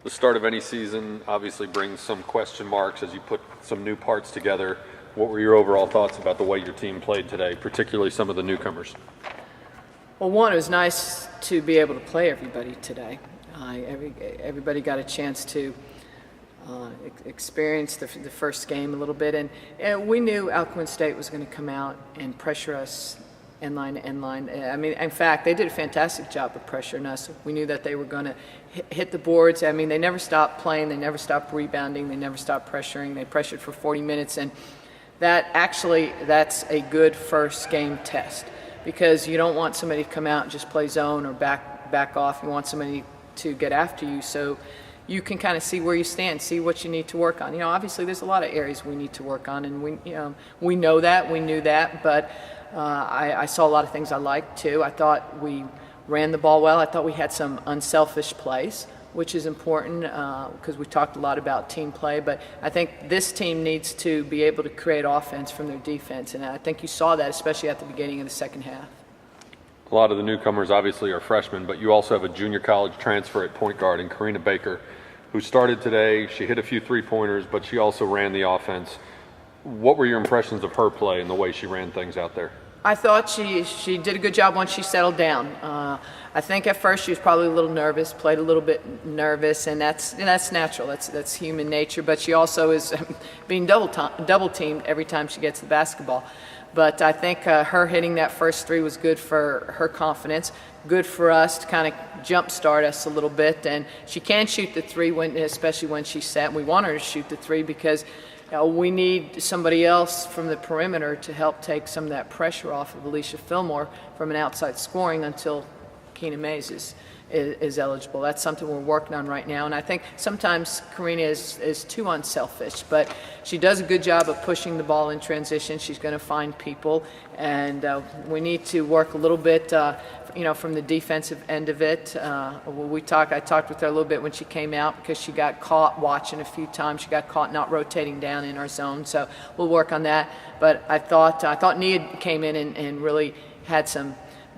The start of any season obviously brings some question marks as you put some new parts together. What were your overall thoughts about the way your team played today, particularly some of the newcomers? Well, one, it was nice to be able to play everybody today. Everybody got a chance to experience the first game a little bit, and we knew Alcorn State was going to come out and pressure us end line to end line. I mean, in fact, they did a fantastic job of pressuring us. We knew that they were going to hit the boards. I mean, they never stopped playing, they never stopped rebounding, they never stopped pressuring. They pressured for 40 minutes, and that's a good first game test, because you don't want somebody to come out and just play zone or back off. You want somebody to get after you so you can kind of see where you stand, see what you need to work on. Obviously there's a lot of areas we need to work on, and we know that, we knew that, but I saw a lot of things I liked too. I thought we ran the ball well. I thought we had some unselfish plays, which is important because we talked a lot about team play, but I think this team needs to be able to create offense from their defense, and I think you saw that especially at the beginning of the second half. A lot of the newcomers obviously are freshmen, but you also have a junior college transfer at point guard in Karina Baker, who started today. She hit a few three-pointers, but she also ran the offense. What were your impressions of her play and the way she ran things out there? I thought she did a good job once she settled down. I think at first she was probably a little nervous, played a little bit nervous, and that's natural. That's human nature. But she also is being double teamed every time she gets the basketball. But I think her hitting that first three was good for her confidence, good for us to kind of jumpstart us a little bit. And she can shoot the three, especially when she's set. We want her to shoot the three because we need somebody else from the perimeter to help take some of that pressure off of Alicia Fillmore from an outside scoring until Keena Mays is eligible. That's something we're working on right now, and I think sometimes Karina is too unselfish, but she does a good job of pushing the ball in transition. She's going to find people, and we need to work a little bit from the defensive end of it. I talked with her a little bit when she came out, because she got caught watching a few times. She got caught not rotating down in our zone, so we'll work on that. But I thought Nia came in and really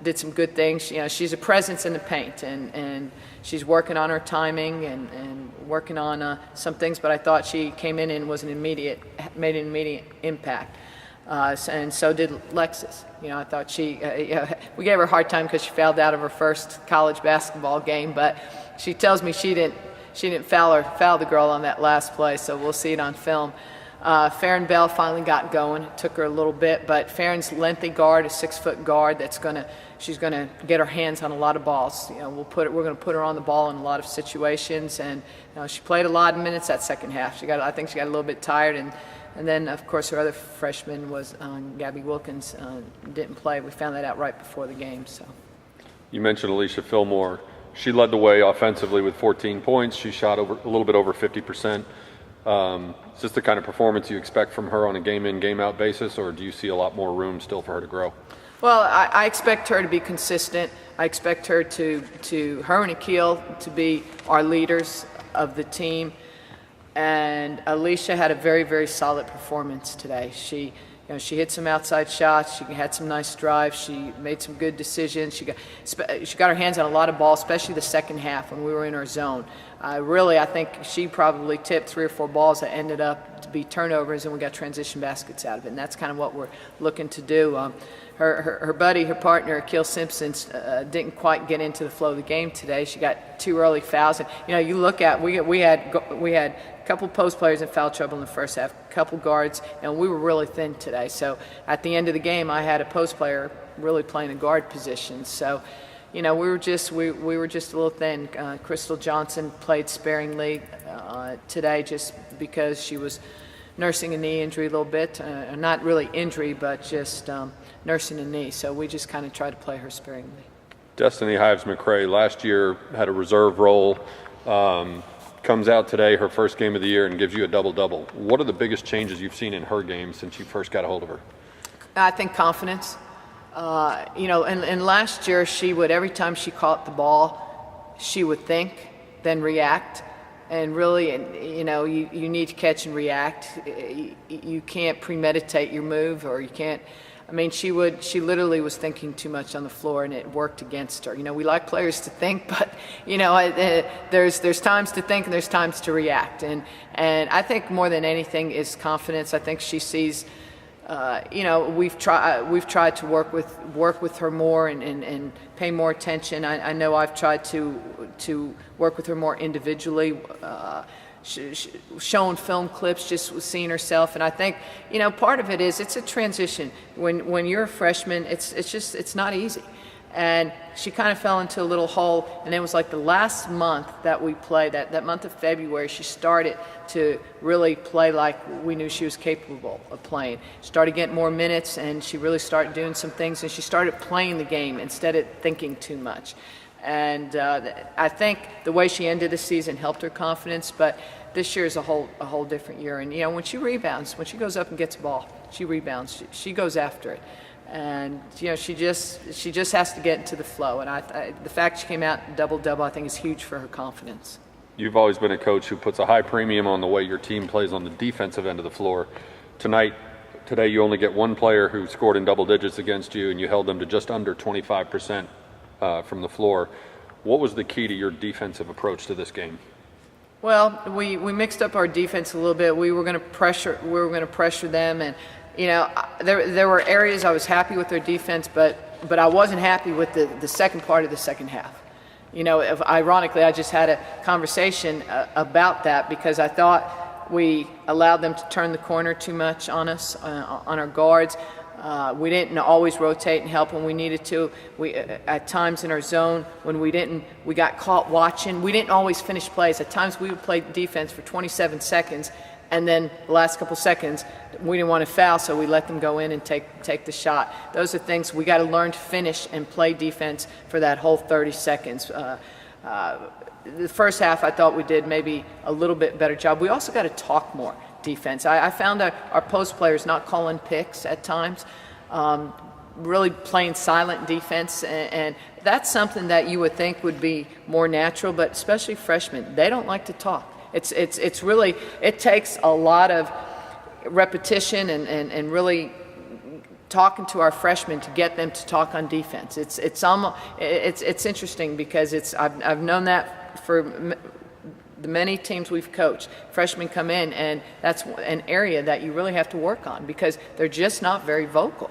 did some good things. She's a presence in the paint, and she's working on her timing and working on some things, but I thought she came in and made an immediate impact. And so did Lexus. I thought we gave her a hard time because she fouled out of her first college basketball game, but she tells me she didn't foul the girl on that last play, so we'll see it on film. Farron Bell finally got going. It took her a little bit, but Farron's lengthy guard, a 6-foot guard, she's gonna get her hands on a lot of balls. We're gonna put her on the ball in a lot of situations, and she played a lot of minutes that second half. I think she got a little bit tired, and then of course her other freshman was Gabby Wilkins didn't play. We found that out right before the game. So you mentioned Alicia Fillmore. She led the way offensively with 14 points. She shot a little bit over 50%. Is this the kind of performance you expect from her on a game-in, game-out basis, or do you see a lot more room still for her to grow? Well, I expect her to be consistent. I expect her her and Akil to be our leaders of the team. And Alicia had a very, very solid performance today. She hit some outside shots. She had some nice drives. She made some good decisions. She got her hands on a lot of balls, especially the second half when we were in our zone. I think she probably tipped 3 or 4 balls that ended up to be turnovers, and we got transition baskets out of it. And that's kind of what we're looking to do. Her partner, Akil Simpson, didn't quite get into the flow of the game today. She got 2 early fouls. And you look at we had a couple post players in foul trouble in the first half, a couple guards, and we were really thin today. So at the end of the game, I had a post player really playing a guard position. So we were just a little thin. Crystal Johnson played sparingly today, just because she was nursing a knee injury a little bit, not really injury, but just nursing a knee. So we just kind of tried to play her sparingly. Destiny Hives-McCrae last year had a reserve role. Comes out today, her first game of the year, and gives you a double-double. What are the biggest changes you've seen in her game since you first got a hold of her? I think confidence. And last year every time she caught the ball, she would think, then react. And really, you need to catch and react. You can't premeditate your move, or you can't. I mean, she literally was thinking too much on the floor, and it worked against her. You know, we like players to think, but you know, there's times to think and there's times to react. And I think more than anything is confidence. I think she sees. You know, we've tried to work with her more and pay more attention. I know I've tried to work with her more individually. Showing film clips, just seeing herself, and I think, you know, part of it is it's a transition. When you're a freshman, it's not easy, and she kind of fell into a little hole. And it was like the last month that we played, that month of February, she started to really play like we knew she was capable of playing. She started getting more minutes, and she really started doing some things, and she started playing the game instead of thinking too much. And I think the way she ended the season helped her confidence, but this year is a whole different year. And you know, when she rebounds, when she goes up and gets a ball, she rebounds. She goes after it, and you know, she just has to get into the flow. And the fact she came out double-double, I think, is huge for her confidence. You've always been a coach who puts a high premium on the way your team plays on the defensive end of the floor. Today, you only get one player who scored in double digits against you, and you held them to just under 25%. From the floor. What was the key to your defensive approach to this game? Well, we mixed up our defense a little bit. We were going to pressure them, and you know, there were areas I was happy with their defense, but I wasn't happy with the second part of the second half. You know, ironically, I just had a conversation about that because I thought we allowed them to turn the corner too much on us, on our guards. We didn't always rotate and help when we needed to. At times in our zone, when we got caught watching. We didn't always finish plays. At times we would play defense for 27 seconds, and then the last couple seconds, we didn't want to foul, so we let them go in and take the shot. Those are things we got to learn to finish and play defense for that whole 30 seconds. The first half, I thought we did maybe a little bit better job. We also got to talk more defense. I found our post players not calling picks at times, really playing silent defense, and that's something that you would think would be more natural, but especially freshmen, they don't like to talk. It's really, it takes a lot of repetition and really talking to our freshmen to get them to talk on defense. It's interesting because I've known that for the many teams we've coached. Freshmen come in, and that's an area that you really have to work on because they're just not very vocal.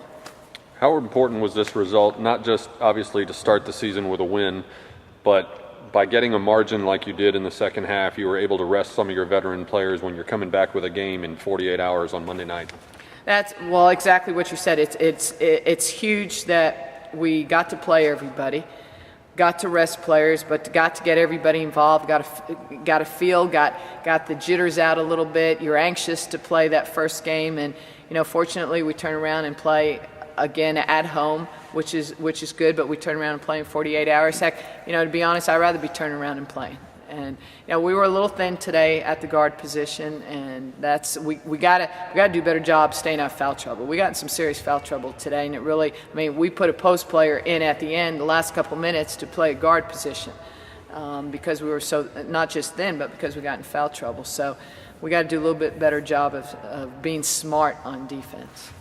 How important was this result, not just obviously to start the season with a win, but by getting a margin like you did in the second half, you were able to rest some of your veteran players when you're coming back with a game in 48 hours on Monday night? That's, well, exactly what you said. It's huge that we got to play everybody. Got to rest players, but got to get everybody involved. Got the jitters out a little bit. You're anxious to play that first game, and you know, fortunately, we turn around and play again at home, which is good. But we turn around and play in 48 hours. Heck, you know, to be honest, I'd rather be turning around and playing. And you know, we were a little thin today at the guard position, and that's we gotta do a better job staying out of foul trouble. We got in some serious foul trouble today, and it really, I mean, we put a post player in at the end, the last couple minutes, to play a guard position because we were so, not just thin, but because we got in foul trouble. So we got to do a little bit better job of being smart on defense.